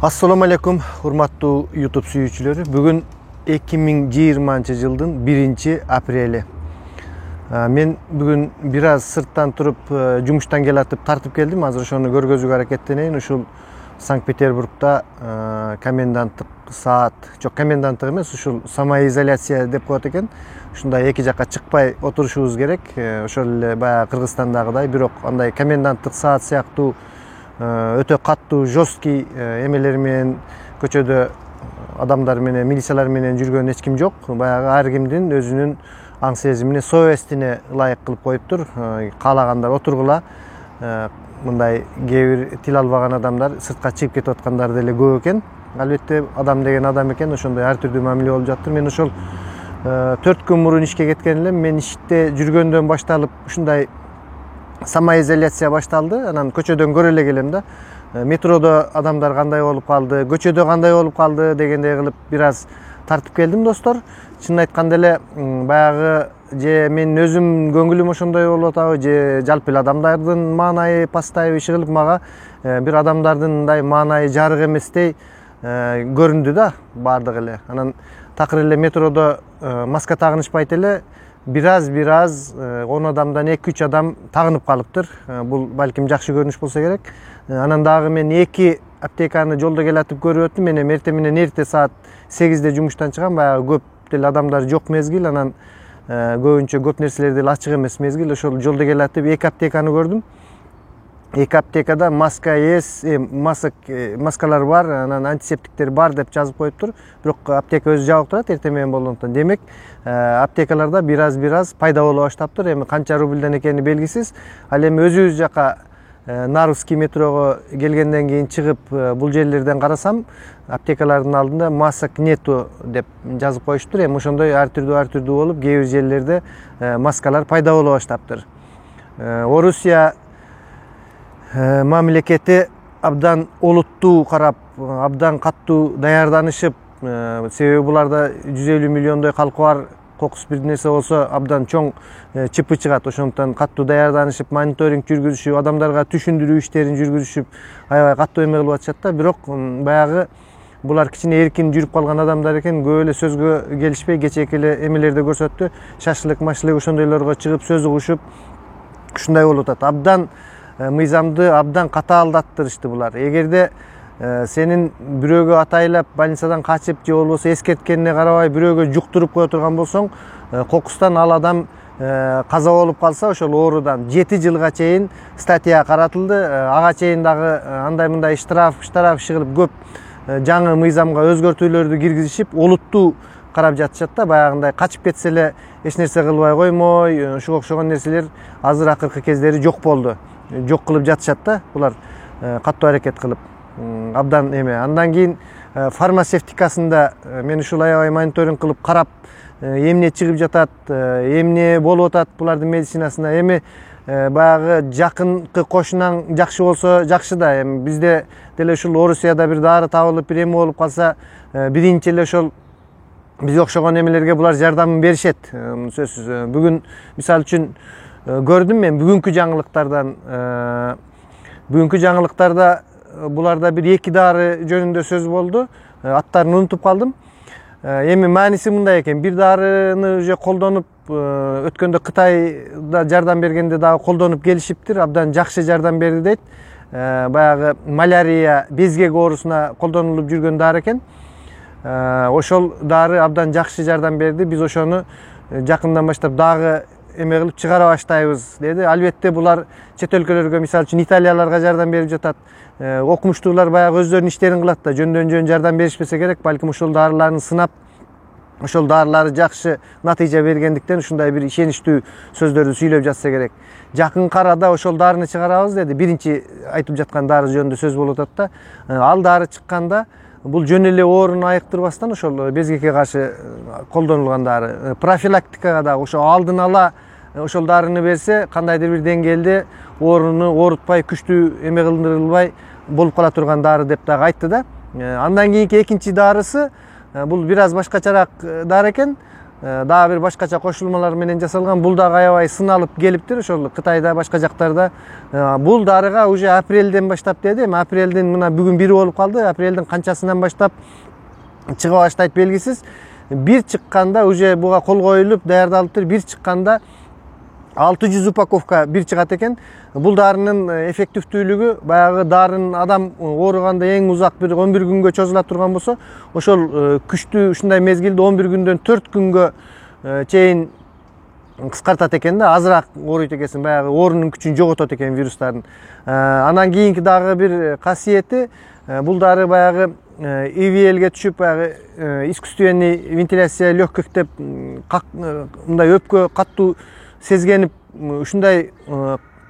Assalamu alaikum, hurmatlı YouTube suyucuları. Bugün 2020 yılın 1 apreli. Men bugün biraz sırttan turup, jumuştan gelatıp tartıp geldim. Hazır şonu görgözlük hareketleneyin. Uşul Sankt Peterburg'da komendantlık saat, çok komendantlık emas, uşul samoizolyatsiya dep koyat eken. Uşunday iki jaka çıkpay oturuşubuz gerek. Ошол баягы Кыргызстандагыдай, бирок андай комендантlık saat сыяктуу öte kattуу, жесткий эмелер менен көчөдө адамдар менен, милициялар менен жүргөн эч ким жок. Баягы ар кимдин өзүнүн аң сезимине, совестине ылайык кылып коюптур. Каалагандар отургула. Мындай кээ бир тил албаган адамдар сыртка чыгып кетип аткандар деле көп экен. Албетте адам деген адам экен, ошондой ар түрдүү мамиле болуп жаттыр. Мен ошол 4 күн мурун ишке кеткен элем. Мен иште жүргөндөн башталып ушундай самоизоляция башталды. Анан көчөдөн көрө эле келем да. Метродо адамдар кандай болуп калды, көчөдө кандай болуп калды дегендей кылып бир аз тартып келдим, достор. Чынын айтканда эле баягы же мен өзүм көңүлүм ошондой болуп атабы, же жалпы эле адамдардын маанайы пастайбы иши кылып мага бир адамдардын мындай маанайы жарык эместей көрүндү да баардыгы эле. Анан такыр эле метродо маска тагынышпайт эле. Бир аз 10 адамдан 2-3 адам тагынып калыптыр. Бул балким жакшы көрүнүш болсо керек. Анан дагы мен 2 аптеканы жолдо келатып көрүп өттүм. Мен эртең менен эрте саат 8-де жумуштан чыгам. Баягы көп деле адамдар жок мезгил. Анан көбүнчө көп нерселер деле ачык эмес мезгил. Ошол жолдо келатып 2 аптеканы көрдүм. 2 аптекада маска эс, маскалар бар, анан антисептиктер бар деп жазып коюптур. Бирок аптека өзү жабык турат эртең менен болгондон. Демек, аптекаларда бир аз пайда боло баштаптыр. Эми канча рубльден экени белгисиз. Ал эми өзүбүз жака Нарвский метрого келгенден кийин чыгып бул жерлерден карасам, аптекалардын алдында масок нету деп жазып коюштур. Эми ошондой ар түрдүү болуп, кээ бир жерлерде маскалар пайда боло баштаптыр. Орусия мамлекети абдан олуттуу карап, абдан каттуу даярданышып, себеби буларда 150 миллиондой калкы бар. Кокус бир нерсе болсо абдан чоң чыпы чыгат. Ошондуктан каттуу даярданышып, мониторинг жүргүзүшүп, адамдарга түшүндүрүү иштерин жүргүзүшүп, аябай каттуу эме кылып атышат да. Бирок баягы булар кичине эркин жүрүп калган адамдар экен, көп эле сөзгө келишпей, кечээки эле эмелерде көрсөттү. Шашлык, ошондойлорго чыгып сөз угушуп, ушундай болуп атат. Абдан мыйзамды абдан катаалдаттырышты булар. Эгерде сенин бирөөгө атайлап больницадан качып же болбосо эскерткенине карабай бирөөгө жуктуруп кое турган болсоң, кокустан ал адам каза болуп калса, ошол оорудан 7 жылга чейин статья каратылды. Ага чейин дагы андай мындай штраф иши кылып көп жаңы мыйзамга өзгөртүүлөрдү киргизишип, олуттуу карап жатышат да. Баягындай качып кетсе эле эч нерсе кылбай коймой, ушуга окшогон нерселер азыр акыркы кездери жок болду. Жок кылып жатышат да. Булар каттуу аракет кылып абдан эме. Андан кийин фармацевтикасында мен ушул аябай мониторинг кылып карап, эмне чыгып жатат, эмне болуп атат булардын медицинасында. Эми баягы жакынкы кошунаң жакшы болсо жакшы да. Эми бизде деле ушул Орусияда бир дары табылып, бир эме болуп калса, биринчи эле ошол бизге окшогон эмелерге булар жардамын беришет. Сөзсүз. Бүгүн мисалы үчүн көрдүм мен бүгүнкү жаңылыктарда буларда бир 2 дары жөнүндө сөз болду. Аттарын унутуп калдым. Эми мааниси мындай экен. Бир дарыны уже колдонуп, өткөндө Кытайда жардам бергенде дагы колдонуп келишиптир. Абдан жакшы жардам берди дейт. Баягы малярия, безгек оорусуна колдонулуп жүргөн дары экен. Ошол дары абдан жакшы жардам берди. Биз ошону жакындан баштап дагы эме кылып чыгара баштайбыз деди. Албетте булар чет өлкөлөргө, мисалы үчүн Италияларга жардам берип жатат. Окумуштуулар баягы өздөрүнүн иштерин кылат да, жөн жардам беришпесе керек. Балким ошол дарыларын сынап, ошол дарылары жакшы натыйжа бергендиктен ушундай бир ишеничтүү сөздөрдү сүйлөп жатса керек. Жакынкы арада ошол дарыны чыгарабыз деди. Биринчи айтып жаткан дары жөнүндө сөз болуп атат да. Ал дары чыкканда бул жөн эле ооруну айыктырбастан ошол безгекке каршы колдонулган дары. Профилактикага да ошо алдын ала ошол дарыны берсе, кандайдыр бир деңгээлде ооруну оорутпай, күчтүү эме кылдырылбай болуп кала турган дары деп дагы айтты да. Андан кийинки экинчи дарысы бул бир аз башкачараак дары экен. daha bir başkaça koşulmalar menен жасалган. Бул дагы аябай сыналып келиптир. Ошол Кытайда, башка жактарда. Бул дарыга уже апрелден баштап деди. Апрелдин мына бүгүн 1 болуп калды. Апрелдин канчасынан баштап чыга баштайт белгисиз. Bir чыкканда уже буга кол коюлуп даярдалыптыр. Bir чыкканда 600 упаковка bir чыгат экен. Бул дарынын эффективдүүлүгү баягы дарын адам ооруганда эң узак bir 11 күнгө чозула турган болсо, ошол күчтүү ушундай мезгилде 11 күндөн 4 күнгө чейин кыскартат экен да, азыраак ооруйт экенсиң, баягы оорунун күчүн жоготот экен вирустардын. Анан кийинки дагы bir касиети, бул дары баягы ИВЛге түшүп, баягы искусственный вентиляция легких деп мындай өпкө каттуу сезгенип, ушундай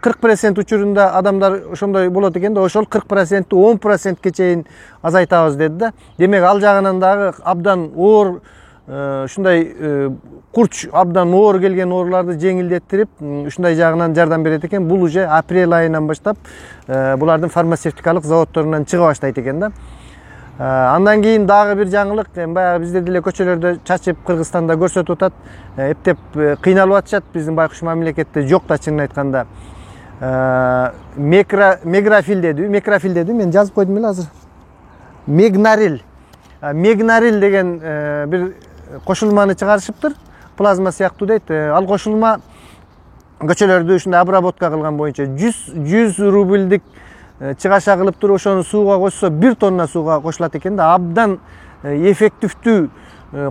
40% учурунда адамдар ошондой болот экен да, ошол 40%-ти 10%ке чейин азайтабыз деди да. Демек ал жагынан дагы абдан оор ушундай курч абдан оор келген ооруларды жеңилдеттирип, ушундай жагынан жардам берет экен. Бул уже апрель айынан баштап булардын фармацевтикалык заводдорунан чыга баштайт экен да. Андан кийин дагы bir жаңылык, баягы бизде деле көчөлөрдө чачып Кыргызстанда көрсөтүп атат, эптеп кыйналып атышат. Биздин байкуш мамлекетте жок да, чынын айтканда. Меграфил деди, мен жазып койдум эле азыр. Мегнарил деген bir кошулманы чыгарышыптыр, плазма сыяктуу дейт. Ал кошулма көчөлөрдү ушундай обработка кылган боюнча 100 рубльдик чыгаша кылып туруп, ошону сууга кошсо 1 тонна сууга кошулат экен да, абдан эффективдүү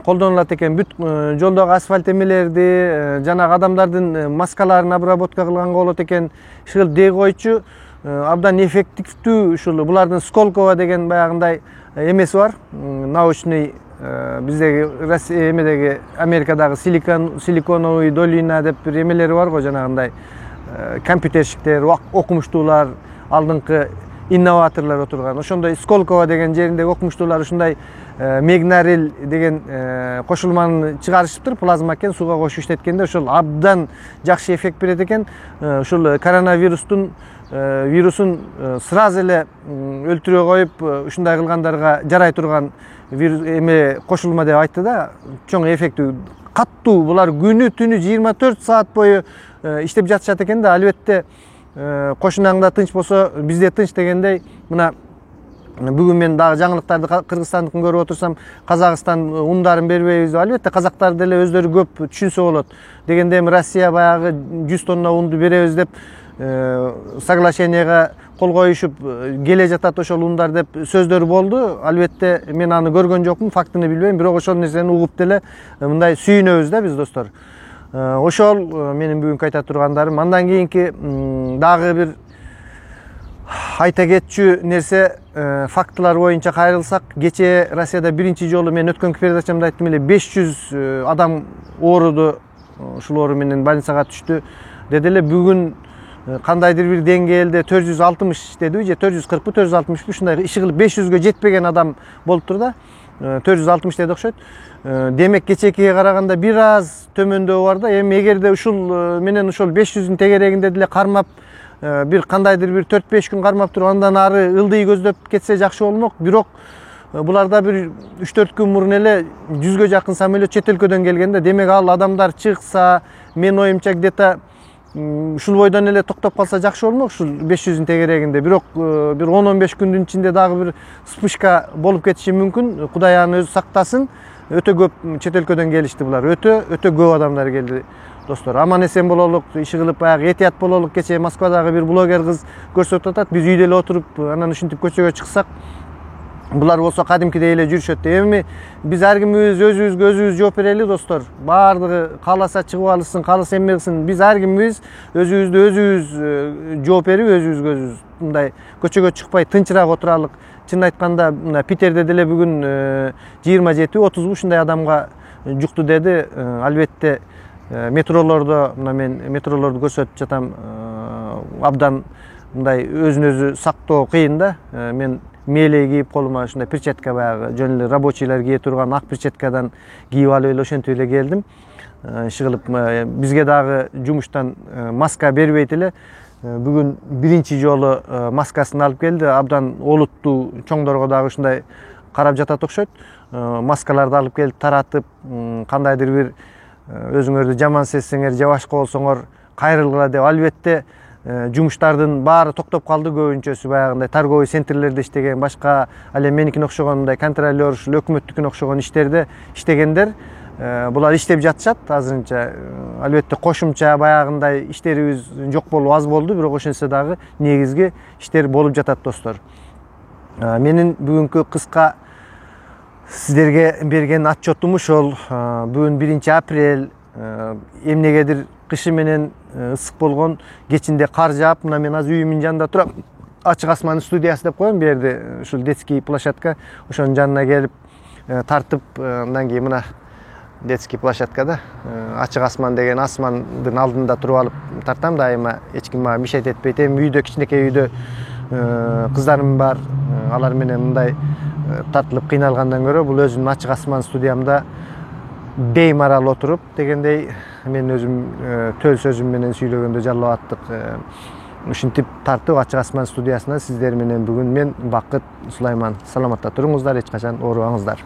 колдонулат экен. Бүт жолдогу асфальт эмелерди, жанагы адамдардын маскаларын обработка кылганга болот экен. Ушул дей койчу абдан эффективдүү. Ушул булардын Сколково деген баягындай эмеси бар, научный, биздеги эмедеги Америкадагы силиконовый долина деп бир эмелери бар го, жанагындай компьютерщиктер, окумуштуулар, алдыңкы инноваторлор отурган. Ошондой Сколково деген жериндеги окумуштуулар ушундай Мегнарил деген кошулманы чыгарышыптыр, плазма экен, сууга кошуп иштеткенде ошол абдан жакшы эффект берет экен. Ушул коронавирустун вирусун сразу эле өлтүрө коюп, ушундай кылгандарга жарай турган эме кошулма деп айтты да. Чоң эффектүү, каттуу. Булар күнү түнү 24 саат бою иштеп жатышат экен да. Албетте кошунаңда тынч болсо бизде тынч дегендей, мына бүгүн мен дагы жаңылыктарды Кыргызстандыкын көрүп отурсам, Казакстан ундарын бербейбиз. Албетте казактар деле өздөрү көп түшүнсө болот. Дегенде Россия баягы 100 тонна унду беребиз деп соглашенияга кол коюшуп келе жатат ошол ундар деп сөздөрү болду. Албетте мен аны көргөн жокмун, фактыны билбейм, бирок ошол нерсени угуп деле мындай сүйүнөбүз да биз, достор. Ошол менин бүгүнкү айта тургандарым. Андан кийинки дагы бир айта кетчү нерсе, фактылар боюнча кайрылсак, кечээ Россияда биринчи жолу, мен өткөнкү передачамда айттым эле, 500 адам ооруду, ушул оору менен больницага түштү деди эле. Бүгүн кандайдыр бир деңгээлде 460 дедиби же 440 460 ушундай иши кылып 500гө жетпеген адам болуптур да. 460 деди окшойт. Демек кечээкиге караганда бир аз төмөндөө бар да. Эми эгерде ушул менен ушул 500-дүн тегерегинде деле кармап, bir кандайдыр bir 4-5 күн кармап туруп, андан ары ылдый көздөп кетсе жакшы болмок. Бирок буларда bir 3-4 күн мурун эле 100гө жакын самолет чет өлкөдөн келгенде, демек ал адамдар чыкса, мен оюмча где-то ушул бойдон эле токтоп калса жакшы болмок ушул 500-дүн тегерегинде. Бирок bir 10-15 күндүн ичинде дагы bir вспышка болуп кетиши мүмкүн. Кудай аны өзү сактасын. Өтө көп чет өлкөдөн келишти булар. Өтө көп адамдар келди, достор. Аман эсен бололук, иши кылып баягы этият бололук. Кечээ Москвадагы bir блогер кыз көрсөтүп атат. Биз үйдө эле отуруп, анан ушинтип көчөгө чыксак, булар болсо кадимкидей эле жүрүшөт. Эми биз ар кимибиз өзүбүзгө жооп берели, достор. Баардыгы кааласа чыгып алышсын, кааласа эме кылсын. Биз ар кимибиз өзүбүз жооп берип, өзүбүзгө мындай көчөгө чыкпай тынчыраак отуралык. Чын айтканда, мына Питерде деле бүгүн 27-30 ушундай адамга жукту деди. Албетте метролордо, мына мен метролорду көрсөтүп жатам, абдан мындай өзүн өзү сактоо кыйын да. Мен мээлей кийип, колума ушундай перчатка, баягы жөн эле рабочийлер кие турган ак перчаткадан кийип алып эле ошентип эле келдим. Иши кылып, бизге дагы жумуштан маска бербейт эле. Бүгүн биринчи жолу маскасын алып келди. Абдан олуттуу, чоңдорго дагы ушундай карап жатат окшойт. Маскаларды алып келип таратып, кандайдыр бир өзүңөрдү жаман сезсеңер же башка болсоңор кайрылгыла деп. Албетте жумуштардын баары токтоп калды, көбүнчөсү баягындай торговый центрлерде иштеген, башка ал эми меникине окшогон мындай контролер, өкмөттүкүнө окшогон иштерде иштегендер булар иштеп жатышат азырынча. Албетте кошумча баягындай иштерибиз жок болуп аз болду, бирок ошентсе дагы негизги иштер болуп жатат достор. Менин бүгүнкү кыска сиздерге берген отчетум ушул. Бүгүн 1 апрель, эмнегедир кышы менен ысык болгон, кечинде кар жаап, мына мен азыр үйүмдүн жанында турам. Ачык асман студиясы деп коем, бу жерде ушул детский площадка, ошонун жанына келип тартып, андан кийин мына детский площадкада ачык асман деген асмандын алдында туруп алып тартам дайыма. Эч ким мага мешайт этпейт. Эми үйдө, кичинекей үйдө кыздарым бар, алар менен мындай тартылып кыйналгандан көрө бул өзүмдүн ачык асман студиямда беймарал отуруп дегендей мен өзүм төл сөзүм менен сүйлөгөндө жаллап аттык. Ушинтип тартып ачык асман студиясына сиздер менен бүгүн мен Бакыт Сулайман. Саламатта туруңуздар, эч качан оорубаңыздар.